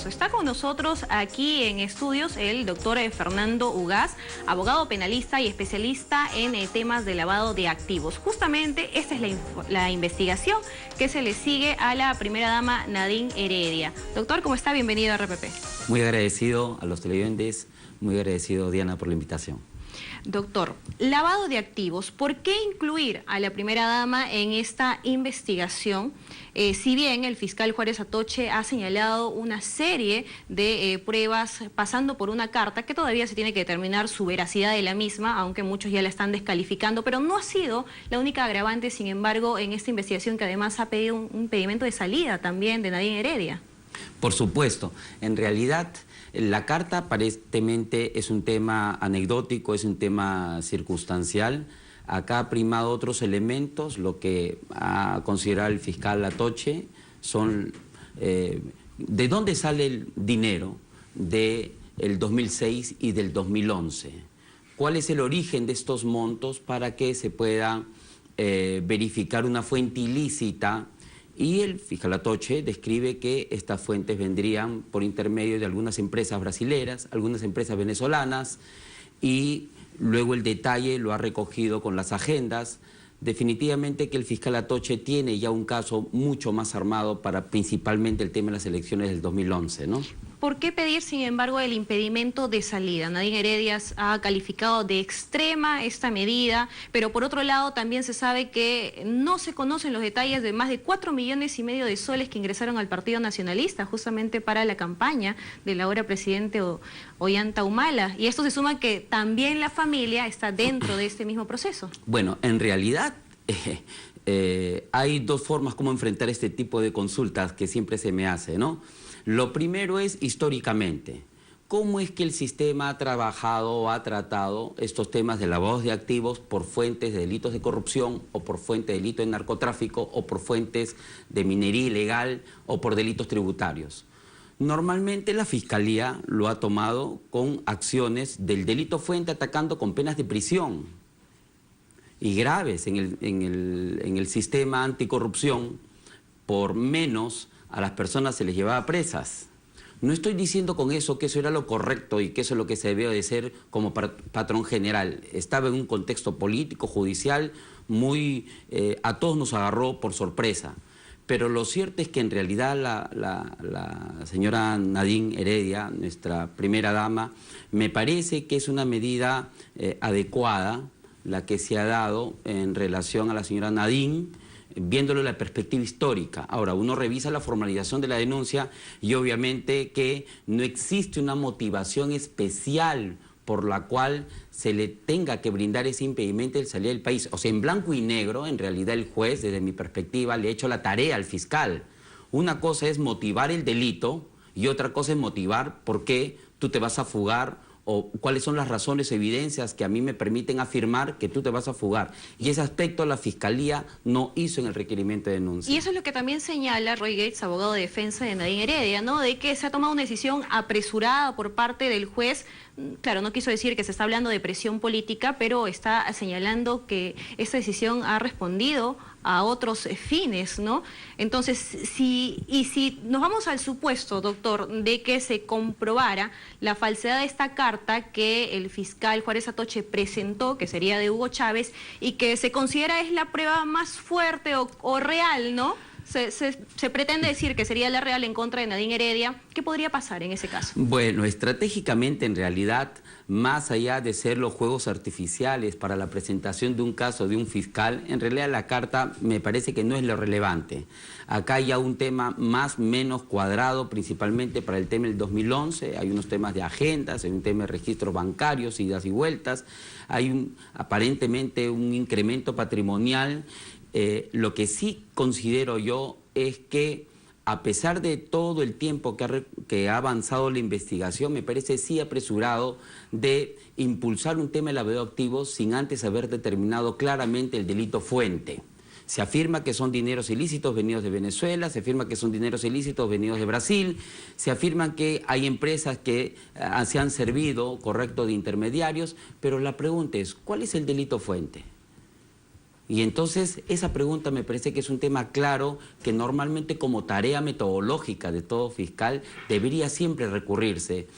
caso. Está con nosotros aquí en estudios el doctor Fernando Ugaz, abogado penalista y especialista en temas de lavado de activos. Justamente esta es la investigación que se le sigue a la primera dama Nadine Heredia. Doctor, ¿cómo está? Bienvenido a RPP. Muy agradecido a los televidentes, muy agradecido, Diana, por la invitación. Doctor, lavado de activos, ¿por qué incluir a la primera dama en esta investigación? Si bien el fiscal Juárez Atoche ha señalado una serie de pruebas pasando por una carta que todavía se tiene que determinar su veracidad de la misma, aunque muchos ya la están descalificando, pero no ha sido la única agravante, sin embargo, en esta investigación que además ha pedido un pedimento de salida también de Nadine Heredia. Por supuesto, en realidad la carta aparentemente es un tema anecdótico, es un tema circunstancial. Acá ha primado otros elementos, lo que ha considerado el fiscal Atoche son de dónde sale el dinero del 2006 y del 2011. ¿Cuál es el origen de estos montos para que se pueda verificar una fuente ilícita? Y el fiscal Atoche describe que estas fuentes vendrían por intermedio de algunas empresas brasileras, algunas empresas venezolanas, y luego el detalle lo ha recogido con las agendas. Definitivamente que el fiscal Atoche tiene ya un caso mucho más armado para principalmente el tema de las elecciones del 2011, ¿no? ¿Por qué pedir, sin embargo, el impedimento de salida? Nadine Heredia ha calificado de extrema esta medida, pero por otro lado también se sabe que no se conocen los detalles de más de 4,5 millones de soles que ingresaron al Partido Nacionalista justamente para la campaña del ahora presidente Ollanta Humala. Y esto se suma que también la familia está dentro de este mismo proceso. Bueno, en realidad hay dos formas como enfrentar este tipo de consultas que siempre se me hace, ¿no? Lo primero es históricamente. ¿Cómo es que el sistema ha trabajado o ha tratado estos temas de lavado de activos por fuentes de delitos de corrupción o por fuentes de delitos de narcotráfico o por fuentes de minería ilegal o por delitos tributarios? Normalmente la Fiscalía lo ha tomado con acciones del delito fuente atacando con penas de prisión y graves en el sistema anticorrupción. Por menos a las personas se les llevaba presas. No estoy diciendo con eso que eso era lo correcto y que eso es lo que se debe de ser como patrón general. Estaba en un contexto político, judicial, muy a todos nos agarró por sorpresa. Pero lo cierto es que en realidad la señora Nadine Heredia, nuestra primera dama, me parece que es una medida adecuada la que se ha dado en relación a la señora Nadine, viéndolo en la perspectiva histórica. Ahora, uno revisa la formalización de la denuncia y obviamente que no existe una motivación especial por la cual se le tenga que brindar ese impedimento de salir del país. O sea, en blanco y negro, en realidad el juez, desde mi perspectiva, le ha hecho la tarea al fiscal. Una cosa es motivar el delito y otra cosa es motivar por qué tú te vas a fugar o cuáles son las razones o evidencias que a mí me permiten afirmar que tú te vas a fugar. Y ese aspecto la Fiscalía no hizo en el requerimiento de denuncia. Y eso es lo que también señala Roy Gates, abogado de defensa de Nadine Heredia, ¿no? De que se ha tomado una decisión apresurada por parte del juez. Claro, no quiso decir que se está hablando de presión política, pero está señalando que esta decisión ha respondido a otros fines, ¿no? Entonces, si nos vamos al supuesto, doctor, de que se comprobara la falsedad de esta carta que el fiscal Juárez Atoche presentó, que sería de Hugo Chávez, y que se considera es la prueba más fuerte o real, ¿no? Se pretende decir que sería la real en contra de Nadine Heredia. ¿Qué podría pasar en ese caso? Bueno, estratégicamente en realidad, más allá de ser los juegos artificiales para la presentación de un caso de un fiscal, en realidad la carta me parece que no es lo relevante. Acá hay ya un tema menos cuadrado, principalmente para el tema del 2011, hay unos temas de agendas, hay un tema de registros bancarios, idas y vueltas, hay aparentemente un incremento patrimonial. Lo que sí considero yo es que a pesar de todo el tiempo que ha avanzado la investigación, me parece sí apresurado de impulsar un tema de lavado de activos sin antes haber determinado claramente el delito fuente. Se afirma que son dineros ilícitos venidos de Venezuela, se afirma que son dineros ilícitos venidos de Brasil, se afirma que hay empresas que se han servido, correcto, de intermediarios, pero la pregunta es, ¿cuál es el delito fuente? Y entonces esa pregunta me parece que es un tema claro que normalmente como tarea metodológica de todo fiscal debería siempre recurrirse.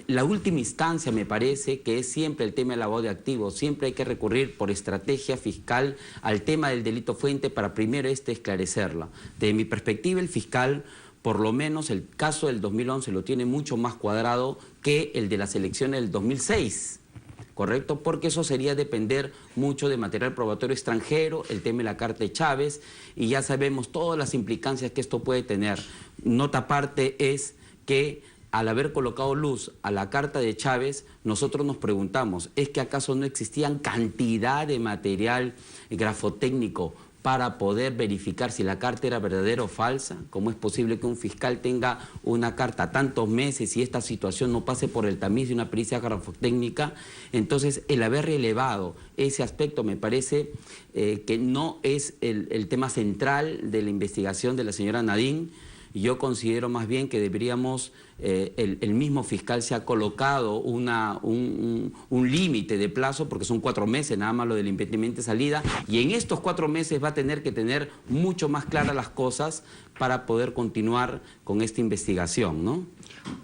La última instancia me parece que es siempre el tema del lavado de activos. Siempre hay que recurrir por estrategia fiscal al tema del delito fuente para primero esclarecerla. Desde mi perspectiva, el fiscal, por lo menos el caso del 2011 lo tiene mucho más cuadrado que el de las elecciones del 2006. ¿Correcto? Porque eso sería depender mucho de material probatorio extranjero, el tema de la carta de Chávez, y ya sabemos todas las implicancias que esto puede tener. Nota aparte es que al haber colocado luz a la carta de Chávez, nosotros nos preguntamos, ¿es que acaso no existían cantidad de material grafotécnico para poder verificar si la carta era verdadera o falsa? ¿Cómo es posible que un fiscal tenga una carta tantos meses y esta situación no pase por el tamiz de una pericia grafotécnica? Entonces, el haber relevado ese aspecto me parece que no es el tema central de la investigación de la señora Nadine. Yo considero más bien que deberíamos, el mismo fiscal se ha colocado un límite de plazo, porque son 4 meses nada más lo del impedimento de salida, y en estos 4 meses va a tener que tener mucho más claras las cosas para poder continuar con esta investigación, ¿no?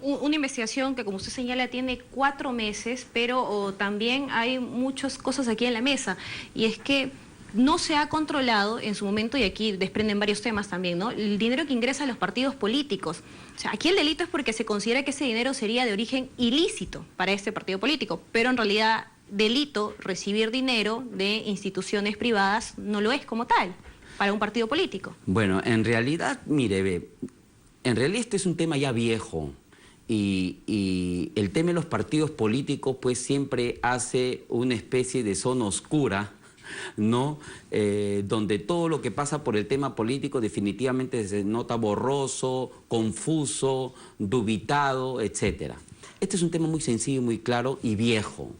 Una investigación que, como usted señala, tiene 4 meses, pero también hay muchas cosas aquí en la mesa, y es que no se ha controlado en su momento, y aquí desprenden varios temas también, ¿no?, el dinero que ingresa a los partidos políticos. O sea, aquí el delito es porque se considera que ese dinero sería de origen ilícito para este partido político, pero en realidad delito recibir dinero de instituciones privadas no lo es como tal para un partido político. Bueno, en realidad, mire, en realidad este es un tema ya viejo. Y el tema de los partidos políticos pues siempre hace una especie de zona oscura, ¿no? Donde todo lo que pasa por el tema político definitivamente se nota borroso, confuso, dubitado, etcétera. Este es un tema muy sencillo, muy claro y viejo.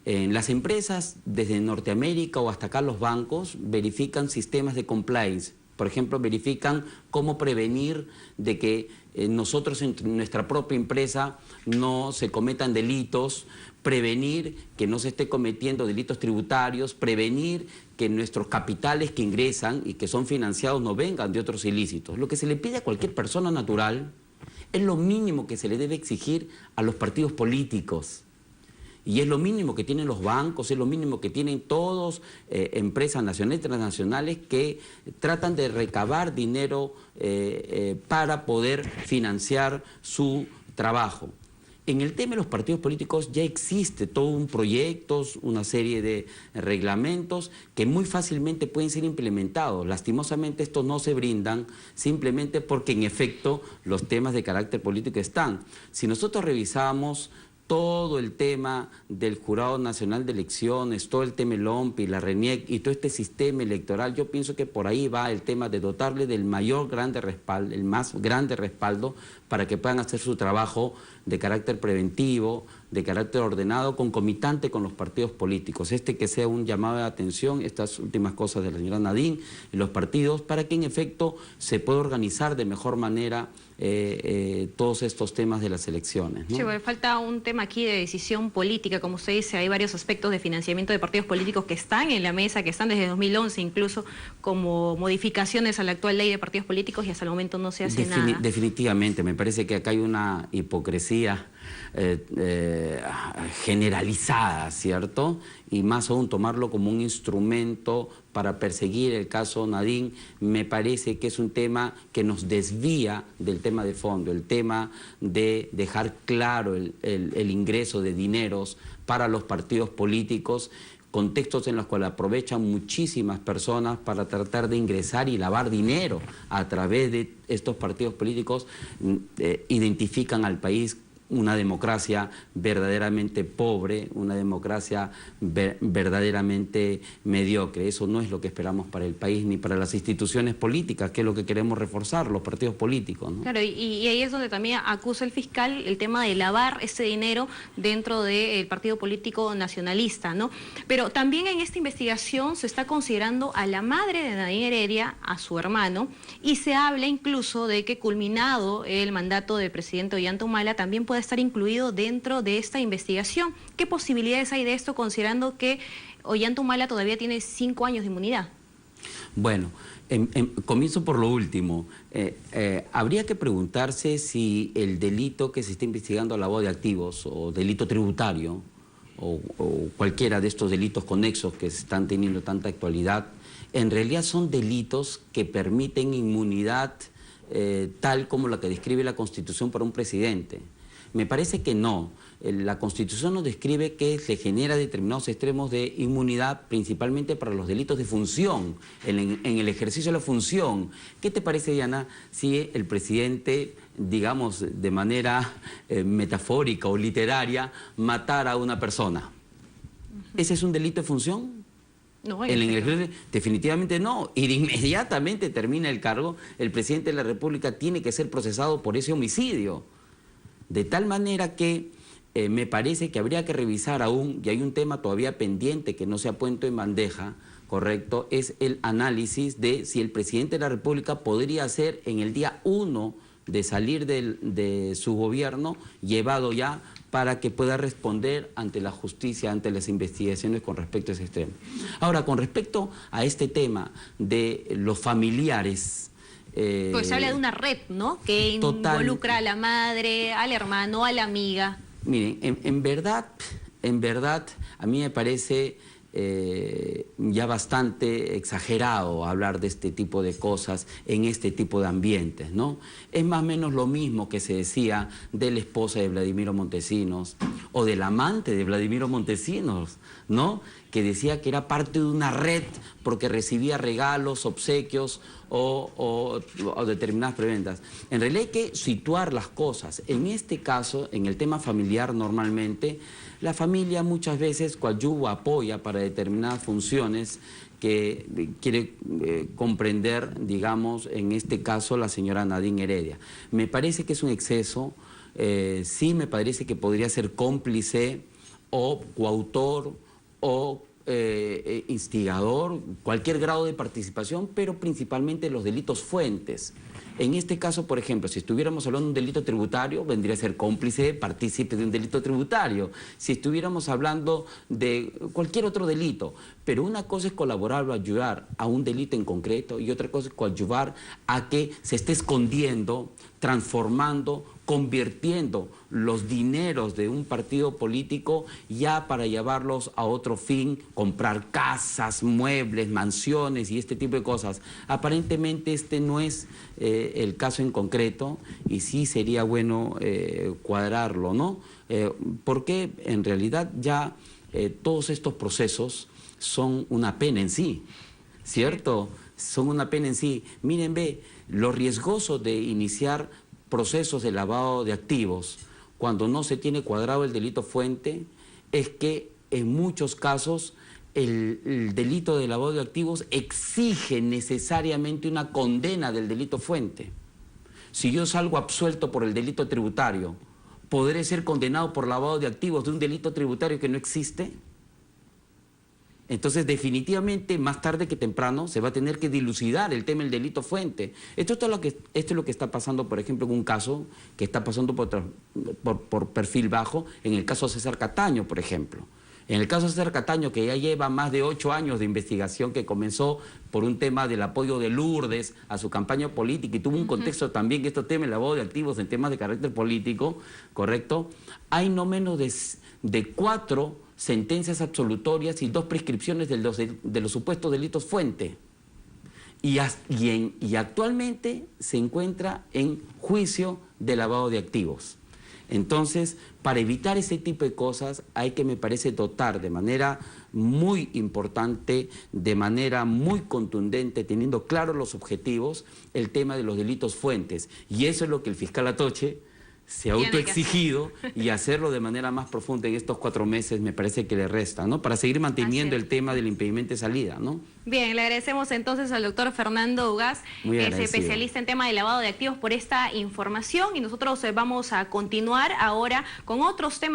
En las empresas, desde Norteamérica o hasta acá los bancos, verifican sistemas de compliance. Por ejemplo, verifican cómo prevenir de que nosotros en nuestra propia empresa no se cometan delitos, prevenir que no se esté cometiendo delitos tributarios, prevenir que nuestros capitales que ingresan y que son financiados no vengan de otros ilícitos. Lo que se le pide a cualquier persona natural es lo mínimo que se le debe exigir a los partidos políticos. Y es lo mínimo que tienen los bancos, es lo mínimo que tienen todas empresas nacionales y transnacionales que tratan de recabar dinero para poder financiar su trabajo. En el tema de los partidos políticos ya existe todo un proyecto, una serie de reglamentos que muy fácilmente pueden ser implementados. Lastimosamente estos no se brindan simplemente porque en efecto los temas de carácter político están. Si nosotros revisamos todo el tema del Jurado Nacional de Elecciones, todo el tema del OMPI, la RENIEC y todo este sistema electoral, yo pienso que por ahí va el tema de dotarle del grande respaldo, el más grande respaldo para que puedan hacer su trabajo de carácter preventivo, de carácter ordenado, concomitante con los partidos políticos. Que sea un llamado de atención, estas últimas cosas de la señora Nadine y los partidos, para que en efecto se pueda organizar de mejor manera todos estos temas de las elecciones, ¿no? Sí, bueno, falta un tema aquí de decisión política, como usted dice, hay varios aspectos de financiamiento de partidos políticos que están en la mesa, que están desde 2011 incluso como modificaciones a la actual ley de partidos políticos y hasta el momento no se hace nada. Definitivamente, me parece que acá hay una hipocresía generalizada, ¿cierto? Y más aún tomarlo como un instrumento para perseguir el caso Nadine, me parece que es un tema que nos desvía del tema de fondo, el tema de dejar claro el ingreso de dineros para los partidos políticos, contextos en los cuales aprovechan muchísimas personas para tratar de ingresar y lavar dinero a través de estos partidos políticos, identifican al país una democracia verdaderamente pobre, una democracia verdaderamente mediocre. Eso no es lo que esperamos para el país ni para las instituciones políticas, que es lo que queremos reforzar, los partidos políticos, ¿no? Claro, y ahí es donde también acusa el fiscal el tema de lavar ese dinero dentro del partido político nacionalista, ¿no? Pero también en esta investigación se está considerando a la madre de Nadine Heredia, a su hermano, y se habla incluso de que culminado el mandato del presidente Ollanta Humala también puede estar incluido dentro de esta investigación. ¿Qué posibilidades hay de esto, considerando que Ollantumala todavía tiene 5 años de inmunidad. Bueno, comienzo por lo último. Habría que preguntarse si el delito que se está investigando, lavado de activos o delito tributario o cualquiera de estos delitos conexos que están teniendo tanta actualidad, en realidad son delitos que permiten inmunidad tal como la que describe la Constitución para un presidente. Me parece que no. La Constitución nos describe que se genera determinados extremos de inmunidad, principalmente para los delitos de función, en el ejercicio de la función. ¿Qué te parece, Diana, si el presidente, digamos, de manera metafórica o literaria, matara a una persona? ¿Ese es un delito de función? No, definitivamente no. Y de inmediatamente termina el cargo, el presidente de la República tiene que ser procesado por ese homicidio. De tal manera que me parece que habría que revisar aún, y hay un tema todavía pendiente que no se ha puesto en bandeja, correcto, es el análisis de si el presidente de la República podría ser en el día 1 de salir de su gobierno llevado ya para que pueda responder ante la justicia, ante las investigaciones con respecto a ese extremo. Ahora, con respecto a este tema de los familiares... Pues se habla de una red, ¿no? Que involucra a la madre, al hermano, a la amiga. Miren, en verdad, a mí me parece ya bastante exagerado hablar de este tipo de cosas en este tipo de ambientes, ¿no? Es más o menos lo mismo que se decía de la esposa de Vladimiro Montesinos o del amante de Vladimiro Montesinos, ¿no? Que decía que era parte de una red porque recibía regalos, obsequios o determinadas prebendas. En realidad hay que situar las cosas. En este caso, en el tema familiar normalmente, la familia muchas veces coadyuva, apoya para determinadas funciones que quiere comprender, digamos, en este caso la señora Nadine Heredia. Me parece que es un exceso, sí me parece que podría ser cómplice o coautor o instigador, cualquier grado de participación, pero principalmente los delitos fuentes. En este caso, por ejemplo, si estuviéramos hablando de un delito tributario, vendría a ser cómplice, partícipe de un delito tributario. Si estuviéramos hablando de cualquier otro delito, pero una cosa es colaborar o ayudar a un delito en concreto y otra cosa es coadyuvar a que se esté escondiendo, transformando, convirtiendo los dineros de un partido político ya para llevarlos a otro fin, comprar casas, muebles, mansiones y este tipo de cosas. Aparentemente este no es el caso en concreto y sí sería bueno cuadrarlo, ¿no? Porque en realidad ya todos estos procesos son una pena en sí, ¿cierto? Son una pena en sí. Miren, ve, lo riesgoso de iniciar procesos de lavado de activos cuando no se tiene cuadrado el delito fuente es que en muchos casos el delito de lavado de activos exige necesariamente una condena del delito fuente. Si yo salgo absuelto por el delito tributario, ¿podré ser condenado por lavado de activos de un delito tributario que no existe? Entonces, definitivamente, más tarde que temprano, se va a tener que dilucidar el tema del delito fuente. Esto es lo que está pasando, por ejemplo, en un caso que está pasando por perfil bajo, en el caso de César Cataño, por ejemplo. En el caso de César Cataño, que ya lleva más de 8 años de investigación, que comenzó por un tema del apoyo de Lourdes a su campaña política y tuvo un contexto también que estos temas de lavado de activos en temas de carácter político, ¿correcto? Hay no menos de 4 sentencias absolutorias y 2 prescripciones de los supuestos delitos fuente. Y actualmente se encuentra en juicio de lavado de activos. Entonces, para evitar ese tipo de cosas hay que, me parece, dotar de manera muy importante, de manera muy contundente, teniendo claros los objetivos, el tema de los delitos fuentes. Y eso es lo que el fiscal Atoche se ha autoexigido y hacerlo de manera más profunda en estos 4 meses me parece que le resta, ¿no? Para seguir manteniendo el tema del impedimento de salida, ¿no? Bien, le agradecemos entonces al doctor Fernando Ugaz, especialista en tema de lavado de activos, por esta información y nosotros vamos a continuar ahora con otros temas.